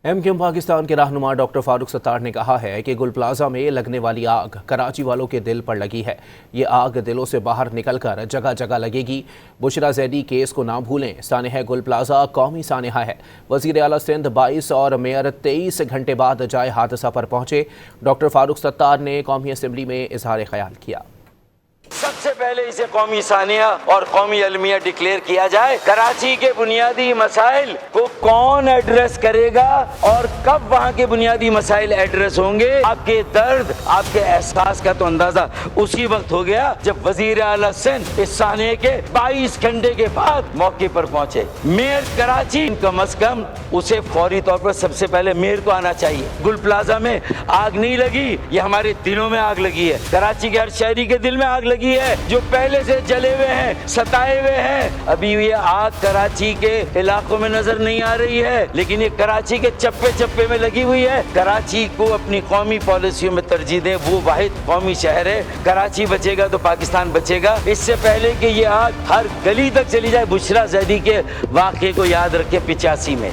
MQM Pakistan के रहनुमा doctor Farooq Sattar ने कहा है कि गुल प्लाजा में लगने वाली आग कराची वालों के दिल पर लगी है। ये आग दिलों से बाहर निकलकर जगह जगह लगेगी। बुशरा जैदी केस को ना भूलें। सानेहा गुल प्लाजा कौमी सानेहा है। वज़ीर आला सिंध 22 और मेयर 23 घंटे बाद जाए हादसा पर पहुंचे। डॉक्टर फारूक सत्तार ने कौमी असम्बली में इजहार ख्याल किया। सबसे पहले इसे कौमी सानिया और कौमी अलमिया डिक्लेयर किया जाए। कराची के बुनियादी मसाइल को कौन एड्रेस करेगा और कब वहाँ के बुनियादी मसाइल एड्रेस होंगे, आपके दर्द, आपके एहसास का तो अंदाजा उसी वक्त हो गया जब वजीर आला सिंध इस सानिया के 22 घंटे के बाद मौके पर पहुंचे। मेयर कराची कम अज कम उसे फौरी तौर पर सबसे पहले मेयर को आना चाहिए। गुल प्लाजा में आग नहीं लगी, ये हमारे दिलों में आग लगी है। कराची के हर शहरी के दिल में आग लगी है, जो पहले से जले हुए हैं, सताए हुए हैं। अभी ये आग कराची के इलाकों में नजर नहीं आ रही है, लेकिन ये कराची के चप्पे चप्पे में लगी हुई है। कराची को अपनी कौमी पॉलिसियों में तरजीह दें, वो वाहिद कौमी शहर है। कराची बचेगा तो पाकिस्तान बचेगा। इससे पहले कि ये आग हर गली तक चली जाए, बुशरा जैदी के वाक़े को याद रखें 85 में।